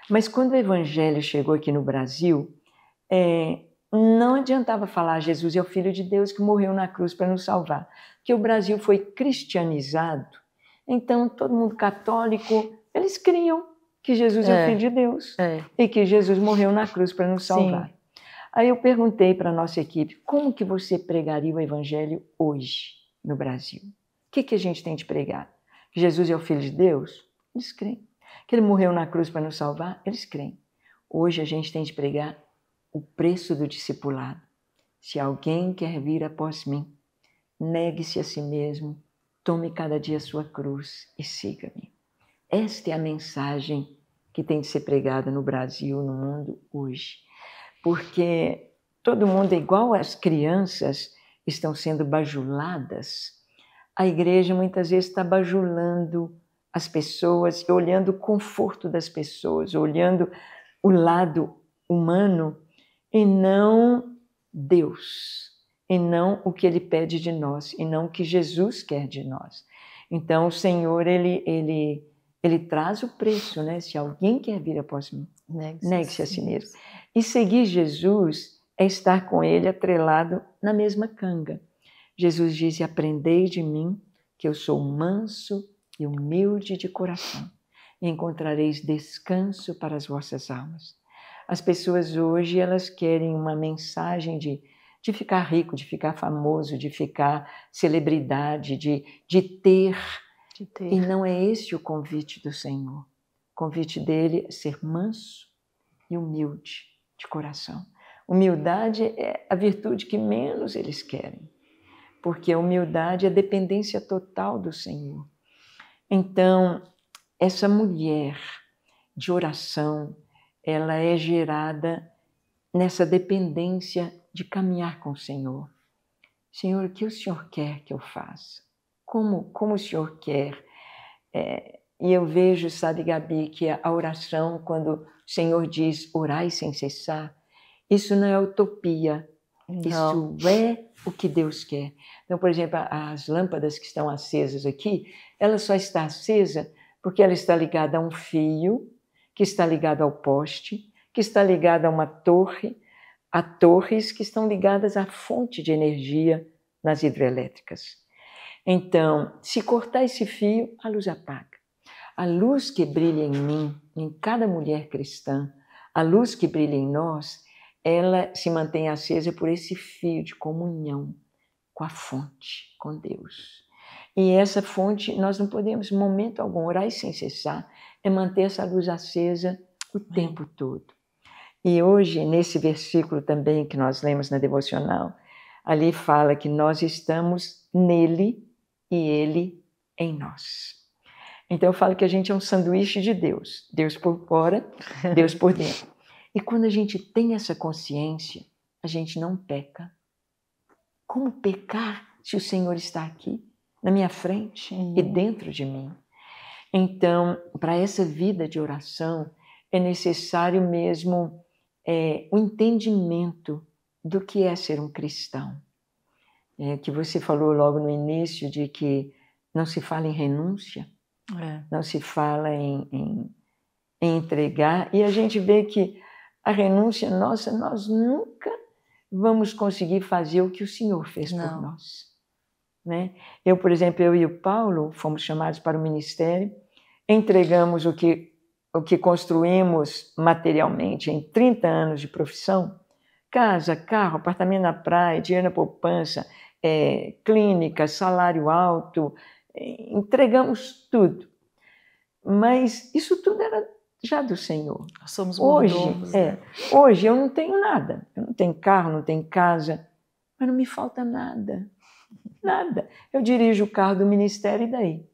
Mas quando o Evangelho chegou aqui no Brasil, não adiantava falar Jesus é o Filho de Deus que morreu na cruz para nos salvar, porque o Brasil foi cristianizado, então todo mundo católico, eles criam que Jesus é o Filho de Deus e que Jesus morreu na cruz para nos salvar. Sim. Aí eu perguntei para a nossa equipe, como que você pregaria o Evangelho hoje no Brasil? O que a gente tem de pregar? Que Jesus é o Filho de Deus? Eles creem. Que Ele morreu na cruz para nos salvar? Eles creem. Hoje a gente tem de pregar o preço do discipulado. Se alguém quer vir após mim, negue-se a si mesmo, tome cada dia a sua cruz e siga-me. Esta é a mensagem que tem de ser pregada no Brasil, no mundo hoje. Porque todo mundo, igual as crianças, estão sendo bajuladas. A igreja muitas vezes está bajulando as pessoas, olhando o conforto das pessoas, olhando o lado humano e não Deus, e não o que Ele pede de nós, e não o que Jesus quer de nós. Então o Senhor, Ele traz o preço, né? Se alguém quer vir após mim, negue-se a si mesmo. E seguir Jesus é estar com Ele atrelado na mesma canga. Jesus diz, aprendei de mim, que eu sou manso e humilde de coração, e encontrareis descanso para as vossas almas. As pessoas hoje, elas querem uma mensagem de ficar rico, de ficar famoso, de ficar celebridade, de ter. E não é esse o convite do Senhor. O convite dele é ser manso e humilde de coração. Humildade é a virtude que menos eles querem, porque a humildade é a dependência total do Senhor. Então, essa mulher de oração, ela é gerada nessa dependência de caminhar com o Senhor. Senhor, o que o Senhor quer que eu faça? Como o Senhor quer? E eu vejo, sabe, Gabi, que a oração, quando o Senhor diz orai sem cessar, isso não é utopia, isso é o que Deus quer. Então, por exemplo, as lâmpadas que estão acesas aqui, ela só está acesa porque ela está ligada a um fio, que está ligado ao poste, que está ligado a uma torre, a torres que estão ligadas à fonte de energia nas hidrelétricas. Então, se cortar esse fio, a luz apaga. A luz que brilha em mim, em cada mulher cristã, a luz que brilha em nós, ela se mantém acesa por esse fio de comunhão com a fonte, com Deus. E essa fonte, nós não podemos, em momento algum, orar sem cessar, é manter essa luz acesa o tempo todo. E hoje, nesse versículo também que nós lemos na devocional, ali fala que nós estamos nele e ele em nós. Então eu falo que a gente é um sanduíche de Deus. Deus por fora, Deus por dentro. E quando a gente tem essa consciência, a gente não peca. Como pecar se o Senhor está aqui, na minha frente e dentro de mim? Então, para essa vida de oração, é necessário mesmo o entendimento do que é ser um cristão. Que você falou logo no início de que não se fala em renúncia, não se fala em entregar, e a gente vê que a renúncia nossa, nós nunca vamos conseguir fazer o que o Senhor fez por nós. Né? Eu, por exemplo, eu e o Paulo fomos chamados para o ministério, entregamos o que construímos materialmente em 30 anos de profissão, casa, carro, apartamento na praia, dinheiro na poupança, clínica, salário alto, entregamos tudo. Mas isso tudo era já do Senhor. Nós somos mordomos. Hoje eu não tenho nada. Eu não tenho carro, não tenho casa, mas não me falta nada. Nada. Eu dirijo o carro do ministério e daí?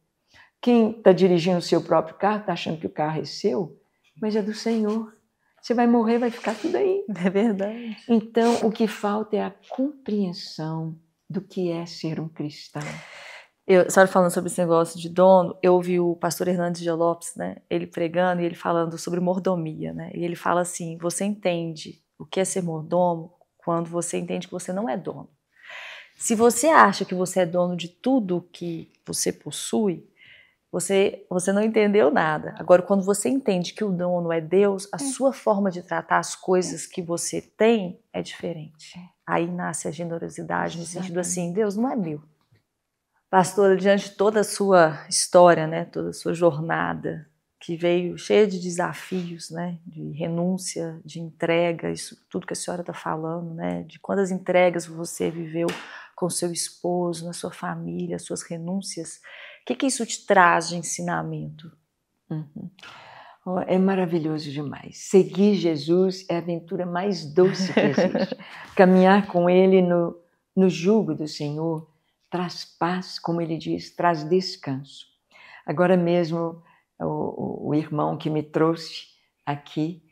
Quem está dirigindo o seu próprio carro está achando que o carro é seu, mas é do Senhor. Você vai morrer, vai ficar tudo aí. É verdade. Então, o que falta é a compreensão do que é ser um cristão. A senhora falando sobre esse negócio de dono, eu ouvi o pastor Hernandes de Lopes, né, ele pregando e ele falando sobre mordomia, né, e ele fala assim, você entende o que é ser mordomo quando você entende que você não é dono. Se você acha que você é dono de tudo que você possui, você não entendeu nada. Agora, quando você entende que o dono é Deus, a sua forma de tratar as coisas que você tem é diferente. Aí nasce a generosidade, no sentido assim, Deus não é meu. Pastora, diante de toda a sua história, né, toda a sua jornada, que veio cheia de desafios, né, de renúncia, de entrega, isso tudo que a senhora está falando, né, de quantas entregas você viveu com seu esposo, na sua família, suas renúncias, o que isso te traz de ensinamento? É maravilhoso demais. Seguir Jesus é a aventura mais doce que existe. Caminhar com Ele no jugo do Senhor traz paz, como Ele diz, traz descanso. Agora mesmo, o irmão que me trouxe aqui,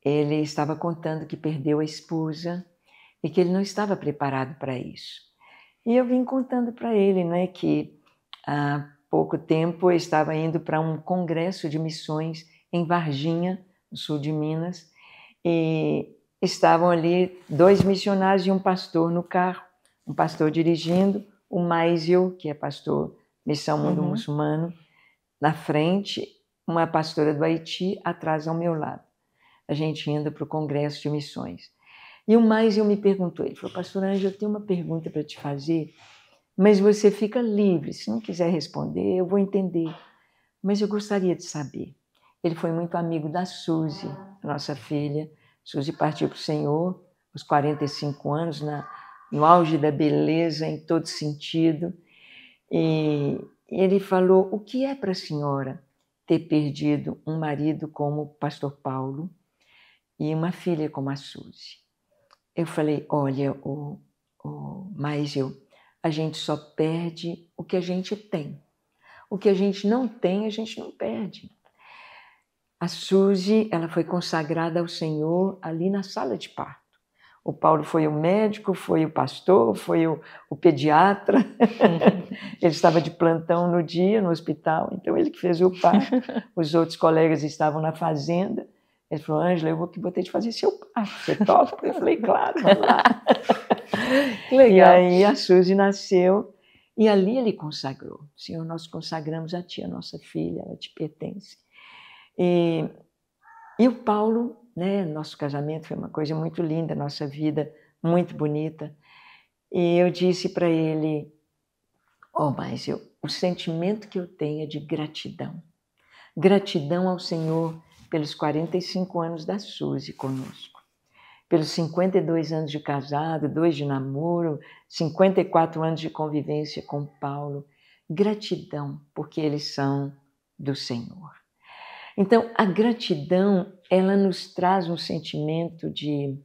ele estava contando que perdeu a esposa e que ele não estava preparado para isso. E eu vim contando para ele, né, que há pouco tempo eu estava indo para um congresso de missões em Varginha, no sul de Minas, e estavam ali 2 missionários e um pastor no carro, um pastor dirigindo, o Maisel, que é pastor Missão Mundo Muçulmano, na frente, uma pastora do Haiti atrás ao meu lado. A gente indo para o congresso de missões. E o Maisel me perguntou, ele falou, pastor Ângela, eu tenho uma pergunta para te fazer, mas você fica livre, se não quiser responder, eu vou entender. Mas eu gostaria de saber. Ele foi muito amigo da Suzy, nossa filha. Suzy partiu para o Senhor aos 45 anos, no auge da beleza em todo sentido. E ele falou, o que é para a senhora ter perdido um marido como o pastor Paulo e uma filha como a Suzy? Eu falei, olha, Maisel, a gente só perde o que a gente tem. O que a gente não tem, a gente não perde. A Suzy, ela foi consagrada ao Senhor ali na sala de parto. O Paulo foi o médico, foi o pastor, foi o pediatra. Ele estava de plantão no dia, no hospital, então ele que fez o parto. Os outros colegas estavam na fazenda. Ele falou, Ângela, eu vou ter de fazer seu parto, você topa? Eu falei, claro, vamos lá. Legal. E aí a Suzy nasceu, e ali ele consagrou. Senhor, nós consagramos a ti, a nossa filha, ela te pertence. E o Paulo, né, nosso casamento foi uma coisa muito linda, nossa vida muito bonita. E eu disse para ele, mas o sentimento que eu tenho é de gratidão. Gratidão ao Senhor pelos 45 anos da Suzy conosco, pelos 52 anos de casado, 2 de namoro, 54 anos de convivência com o Paulo. Gratidão, porque eles são do Senhor. Então, a gratidão, ela nos traz um sentimento de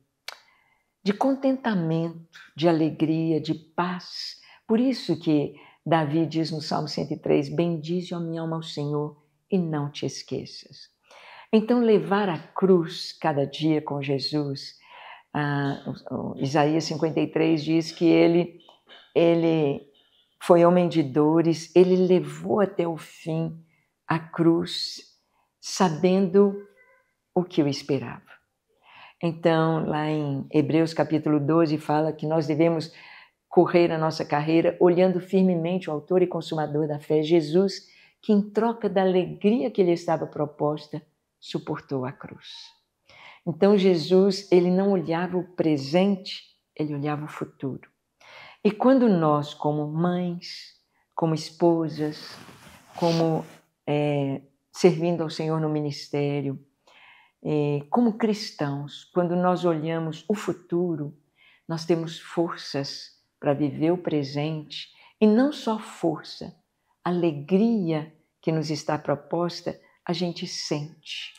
contentamento, de alegria, de paz. Por isso que Davi diz no Salmo 103, bendize a minha alma ao Senhor e não te esqueças. Então, levar a cruz cada dia com Jesus, Isaías 53 diz que ele foi homem de dores, ele levou até o fim a cruz, sabendo o que o esperava. Então, lá em Hebreus capítulo 12, fala que nós devemos correr a nossa carreira olhando firmemente o autor e consumador da fé, Jesus, que em troca da alegria que lhe estava proposta, suportou a cruz. Então, Jesus, ele não olhava o presente, ele olhava o futuro. E quando nós, como mães, como esposas, como servindo ao Senhor no ministério, como cristãos, quando nós olhamos o futuro, nós temos forças para viver o presente, e não só força, alegria que nos está proposta, a gente sente.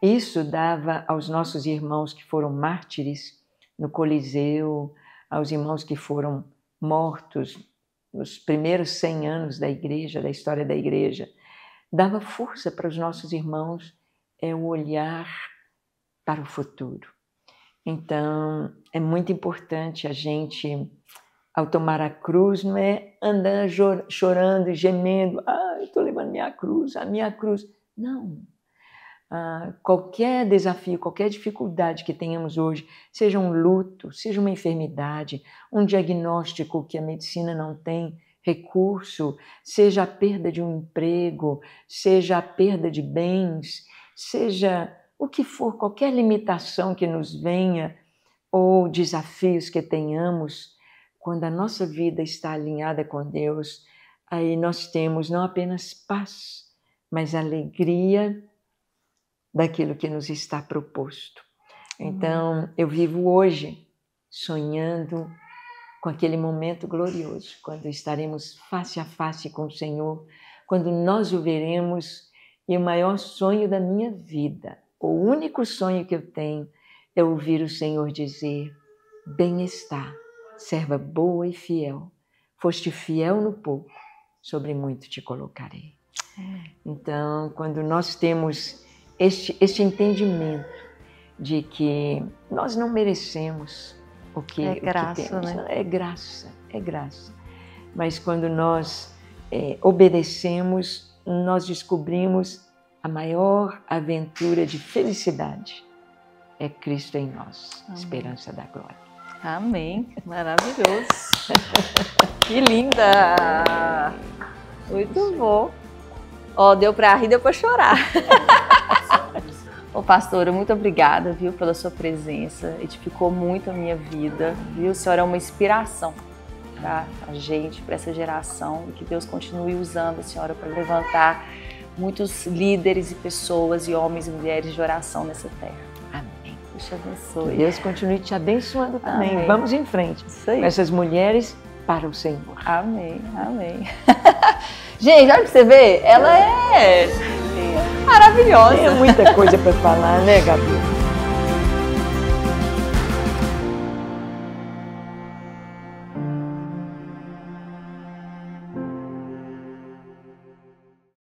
Isso dava aos nossos irmãos que foram mártires no Coliseu, aos irmãos que foram mortos nos primeiros 100 anos da igreja, da história da igreja, dava força para os nossos irmãos o olhar para o futuro. Então, é muito importante a gente, ao tomar a cruz, não é andar chorando e gemendo, eu estou levando minha cruz, a minha cruz. Não. Qualquer desafio, qualquer dificuldade que tenhamos hoje, seja um luto, seja uma enfermidade, um diagnóstico que a medicina não tem recurso, seja a perda de um emprego, seja a perda de bens, seja o que for, qualquer limitação que nos venha ou desafios que tenhamos, quando a nossa vida está alinhada com Deus, aí nós temos não apenas paz, mas alegria daquilo que nos está proposto. Então, eu vivo hoje sonhando com aquele momento glorioso, quando estaremos face a face com o Senhor, quando nós o veremos, e o maior sonho da minha vida, o único sonho que eu tenho, é ouvir o Senhor dizer: bem está, serva boa e fiel, foste fiel no pouco, sobre muito te colocarei. Então, quando nós temos este entendimento de que nós não merecemos o que temos, né? É graça. Mas quando nós obedecemos, nós descobrimos a maior aventura de felicidade. É Cristo em nós, esperança da glória. Amém. Maravilhoso. Que linda! Muito bom. Deu para rir, deu para chorar. Pastora, muito obrigada, viu, pela sua presença. Edificou muito a minha vida, viu? A senhora é uma inspiração para a gente, para essa geração, e que Deus continue usando a senhora para levantar muitos líderes e pessoas e homens e mulheres de oração nessa terra. Amém. Deus te abençoe. Deus continue te abençoando também. Amém. Vamos em frente. Isso aí. Com essas mulheres para o Senhor. Amém. Gente, olha pra você ver, ela é maravilhosa. Tem muita coisa para falar, né, Gabi?